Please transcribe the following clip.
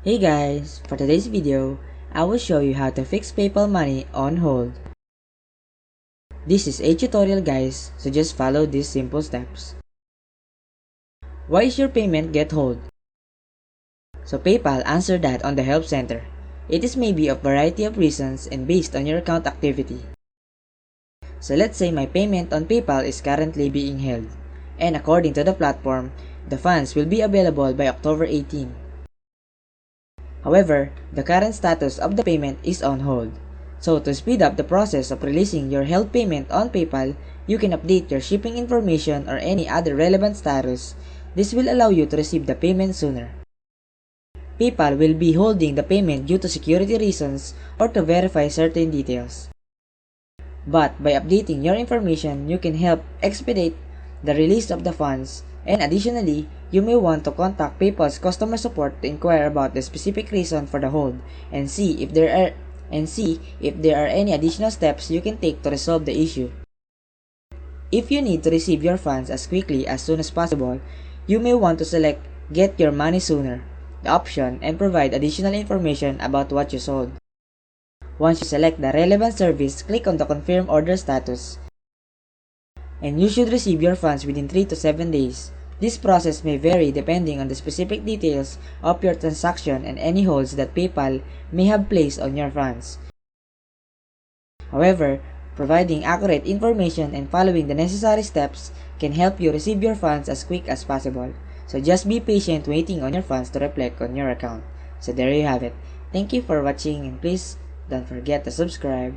Hey guys, for today's video, I will show you how to fix PayPal Money on hold. This is a tutorial guys, so just follow these simple steps. Why is your payment get hold? So PayPal answered that on the help center. It is maybe a variety of reasons and based on your account activity. So let's say my payment on PayPal is currently being held, and according to the platform, the funds will be available by October 18. However, the current status of the payment is on hold. So to speed up the process of releasing your held payment on PayPal, you can update your shipping information or any other relevant status. This will allow you to receive the payment sooner. PayPal will be holding the payment due to security reasons or to verify certain details. But by updating your information, you can help expedite the release of the funds, and additionally, you may want to contact PayPal's customer support to inquire about the specific reason for the hold and see if there are any additional steps you can take to resolve the issue. If you need to receive your funds as quickly as soon as possible, you may want to select Get Your Money Sooner, the option, and provide additional information about what you sold. Once you select the relevant service, click on the Confirm Order Status, and you should receive your funds within 3 to 7 days. This process may vary depending on the specific details of your transaction and any holds that PayPal may have placed on your funds. However, providing accurate information and following the necessary steps can help you receive your funds as quick as possible. So just be patient waiting on your funds to reflect on your account. So there you have it. Thank you for watching, and please don't forget to subscribe.